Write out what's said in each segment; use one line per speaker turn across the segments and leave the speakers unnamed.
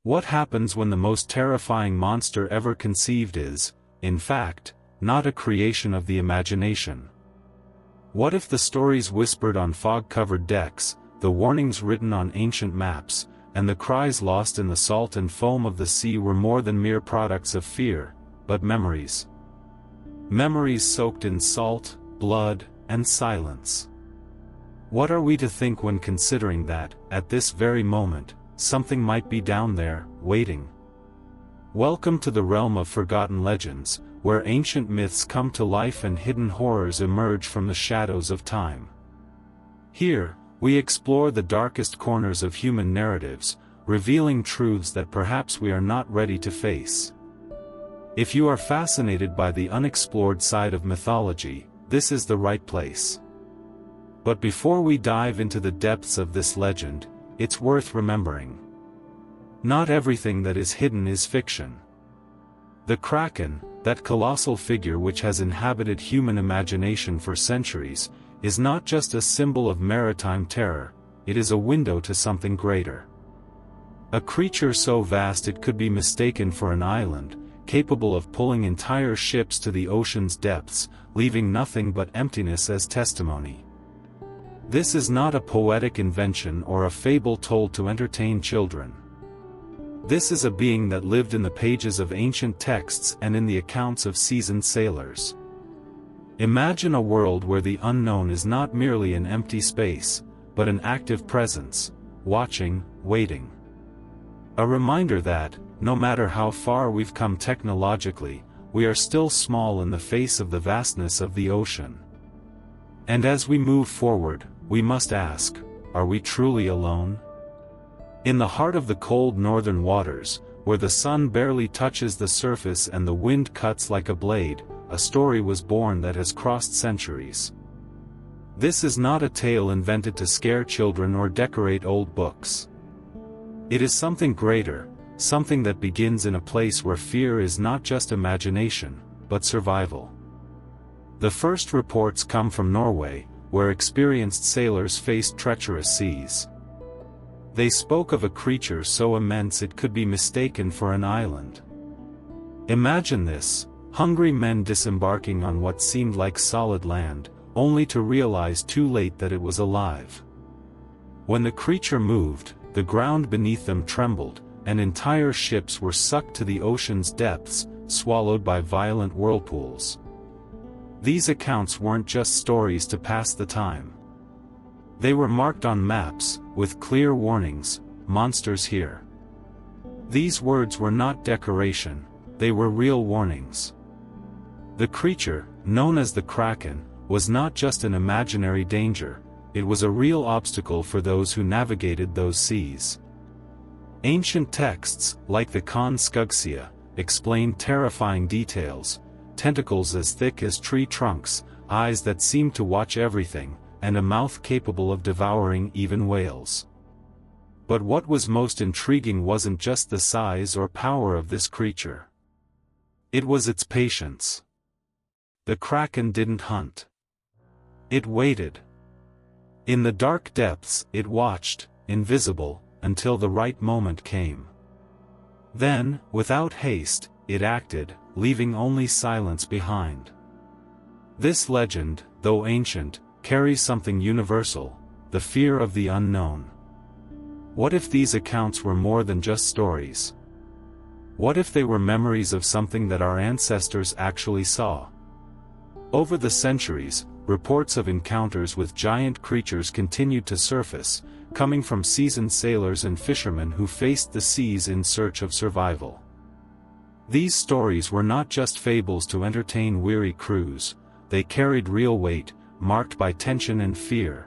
What happens when the most terrifying monster ever conceived is, in fact, not a creation of the imagination? What if the stories whispered on fog-covered decks, the warnings written on ancient maps, and the cries lost in the salt and foam of the sea were more than mere products of fear, but memories? Memories soaked in salt, blood, and silence. What are we to think when considering that, at this very moment, something might be down there, waiting? Welcome to the realm of forgotten legends, where ancient myths come to life and hidden horrors emerge from the shadows of time. Here, we explore the darkest corners of human narratives, revealing truths that perhaps we are not ready to face. If you are fascinated by the unexplored side of mythology, this is the right place. But before we dive into the depths of this legend, it's worth remembering. Not everything that is hidden is fiction. The Kraken, that colossal figure which has inhabited human imagination for centuries, is not just a symbol of maritime terror, it is a window to something greater. A creature so vast it could be mistaken for an island, capable of pulling entire ships to the ocean's depths, leaving nothing but emptiness as testimony. This is not a poetic invention or a fable told to entertain children. This is a being that lived in the pages of ancient texts and in the accounts of seasoned sailors. Imagine a world where the unknown is not merely an empty space, but an active presence, watching, waiting. A reminder that, no matter how far we've come technologically, we are still small in the face of the vastness of the ocean. And as we move forward, we must ask, are we truly alone? In the heart of the cold northern waters, where the sun barely touches the surface and the wind cuts like a blade, a story was born that has crossed centuries. This is not a tale invented to scare children or decorate old books. It is something greater, something that begins in a place where fear is not just imagination, but survival. The first reports come from Norway, where experienced sailors faced treacherous seas. They spoke of a creature so immense it could be mistaken for an island. Imagine this, hungry men disembarking on what seemed like solid land, only to realize too late that it was alive. When the creature moved, the ground beneath them trembled, and entire ships were sucked to the ocean's depths, swallowed by violent whirlpools. These accounts weren't just stories to pass the time. They were marked on maps, with clear warnings, "Monsters here." These words were not decoration, they were real warnings. The creature, known as the Kraken, was not just an imaginary danger, it was a real obstacle for those who navigated those seas. Ancient texts, like the Kon Skugsia, explain terrifying details: tentacles as thick as tree trunks, eyes that seem to watch everything, and a mouth capable of devouring even whales. But what was most intriguing wasn't just the size or power of this creature. It was its patience. The Kraken didn't hunt. It waited. In the dark depths, it watched, invisible, until the right moment came. Then, without haste, it acted, leaving only silence behind. This legend, though ancient, carries something universal: the fear of the unknown. What if these accounts were more than just stories? What if they were memories of something that our ancestors actually saw? Over the centuries, reports of encounters with giant creatures continued to surface, coming from seasoned sailors and fishermen who faced the seas in search of survival. These stories were not just fables to entertain weary crews, they carried real weight, marked by tension and fear.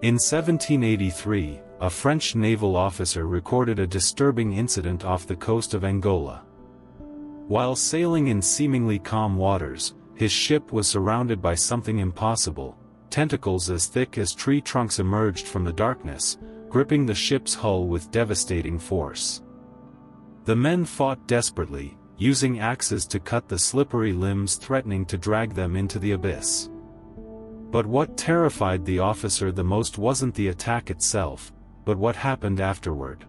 In 1783, a French naval officer recorded a disturbing incident off the coast of Angola. While sailing in seemingly calm waters, his ship was surrounded by something impossible. Tentacles as thick as tree trunks emerged from the darkness, gripping the ship's hull with devastating force. The men fought desperately, using axes to cut the slippery limbs threatening to drag them into the abyss. But what terrified the officer the most wasn't the attack itself, but what happened afterward.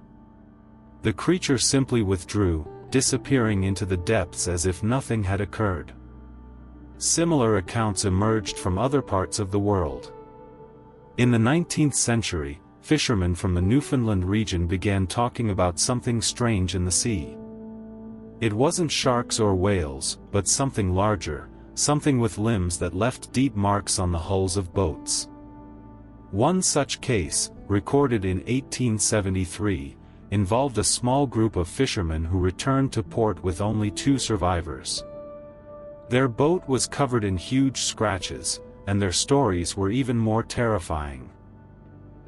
The creature simply withdrew, disappearing into the depths as if nothing had occurred. Similar accounts emerged from other parts of the world. In the 19th century, fishermen from the Newfoundland region began talking about something strange in the sea. It wasn't sharks or whales, but something larger, something with limbs that left deep marks on the hulls of boats. One such case, recorded in 1873, involved a small group of fishermen who returned to port with only 2 survivors. Their boat was covered in huge scratches, and their stories were even more terrifying.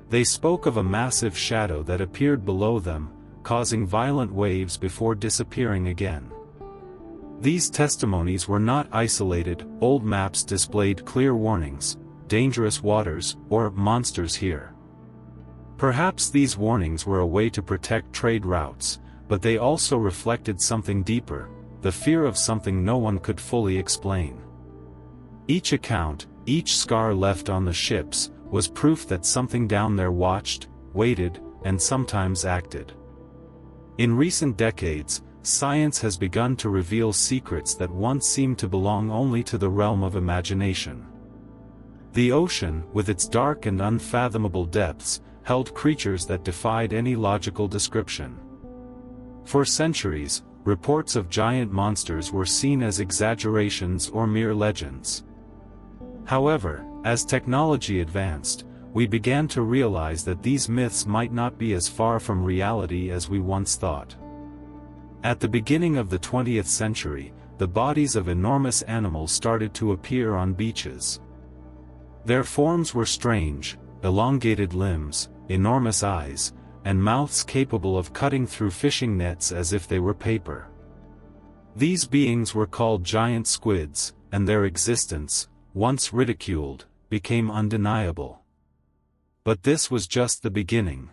They spoke of a massive shadow that appeared below them, causing violent waves before disappearing again. These testimonies were not isolated. Old maps displayed clear warnings: dangerous waters, or monsters here. Perhaps these warnings were a way to protect trade routes, but they also reflected something deeper: the fear of something no one could fully explain. Each account, each scar left on the ships, was proof that something down there watched, waited, and sometimes acted. In recent decades, science has begun to reveal secrets that once seemed to belong only to the realm of imagination. The ocean, with its dark and unfathomable depths, held creatures that defied any logical description. For centuries, reports of giant monsters were seen as exaggerations or mere legends. However, as technology advanced, we began to realize that these myths might not be as far from reality as we once thought. At the beginning of the 20th century, the bodies of enormous animals started to appear on beaches. Their forms were strange: elongated limbs, enormous eyes, and mouths capable of cutting through fishing nets as if they were paper. These beings were called giant squids, and their existence, once ridiculed, became undeniable. But this was just the beginning.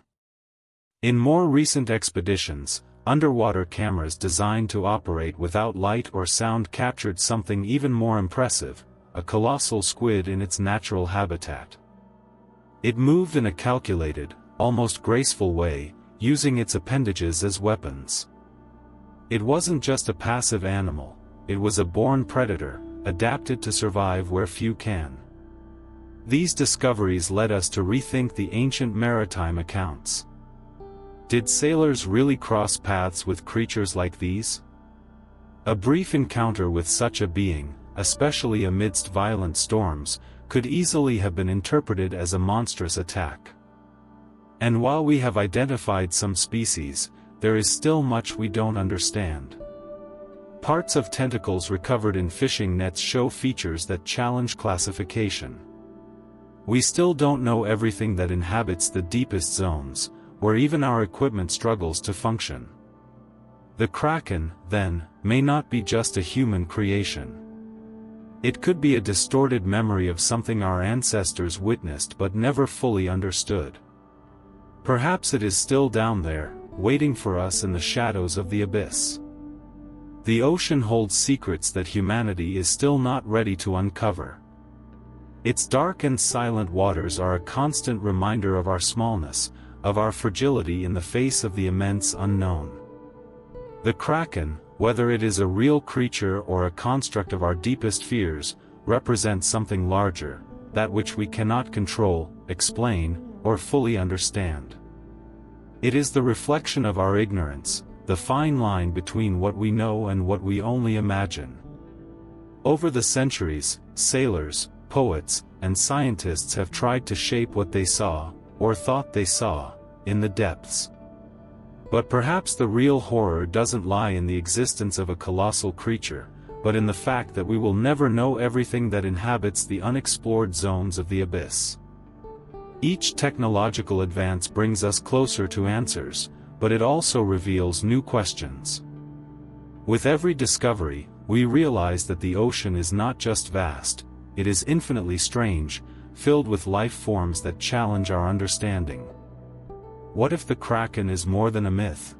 In more recent expeditions, underwater cameras designed to operate without light or sound captured something even more impressive: a colossal squid in its natural habitat. It moved in a calculated, almost graceful way, using its appendages as weapons. It wasn't just a passive animal, it was a born predator, adapted to survive where few can. These discoveries led us to rethink the ancient maritime accounts. Did sailors really cross paths with creatures like these? A brief encounter with such a being, especially amidst violent storms, could easily have been interpreted as a monstrous attack. And while we have identified some species, there is still much we don't understand. Parts of tentacles recovered in fishing nets show features that challenge classification. We still don't know everything that inhabits the deepest zones, where even our equipment struggles to function. The Kraken, then, may not be just a human creation. It could be a distorted memory of something our ancestors witnessed but never fully understood. Perhaps it is still down there, waiting for us in the shadows of the abyss. The ocean holds secrets that humanity is still not ready to uncover. Its dark and silent waters are a constant reminder of our smallness, of our fragility in the face of the immense unknown. The Kraken, whether it is a real creature or a construct of our deepest fears, represents something larger, that which we cannot control, explain, or fully understand. It is the reflection of our ignorance, the fine line between what we know and what we only imagine. Over the centuries, sailors, poets, and scientists have tried to shape what they saw, or thought they saw, in the depths. But perhaps the real horror doesn't lie in the existence of a colossal creature, but in the fact that we will never know everything that inhabits the unexplored zones of the abyss. Each technological advance brings us closer to answers, but it also reveals new questions. With every discovery, we realize that the ocean is not just vast, it is infinitely strange, filled with life forms that challenge our understanding. What if the Kraken is more than a myth?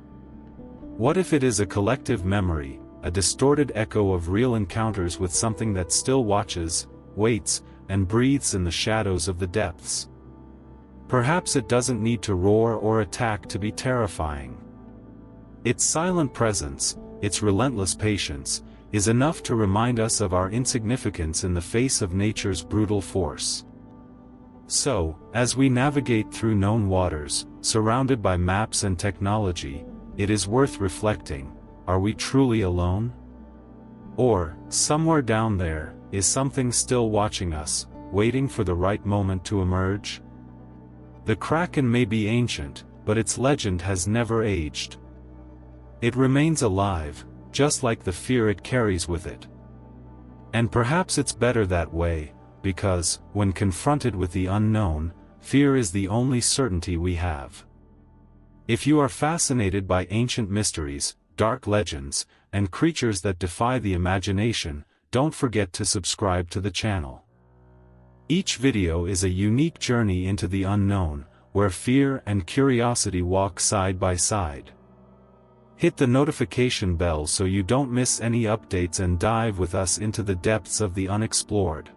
What if it is a collective memory, a distorted echo of real encounters with something that still watches, waits, and breathes in the shadows of the depths? Perhaps it doesn't need to roar or attack to be terrifying. Its silent presence, its relentless patience, is enough to remind us of our insignificance in the face of nature's brutal force. So, as we navigate through known waters, surrounded by maps and technology, it is worth reflecting, are we truly alone? Or, somewhere down there, is something still watching us, waiting for the right moment to emerge? The Kraken may be ancient, but its legend has never aged. It remains alive, just like the fear it carries with it. And perhaps it's better that way, because, when confronted with the unknown, fear is the only certainty we have. If you are fascinated by ancient mysteries, dark legends, and creatures that defy the imagination, don't forget to subscribe to the channel. Each video is a unique journey into the unknown, where fear and curiosity walk side by side. Hit the notification bell so you don't miss any updates and dive with us into the depths of the unexplored.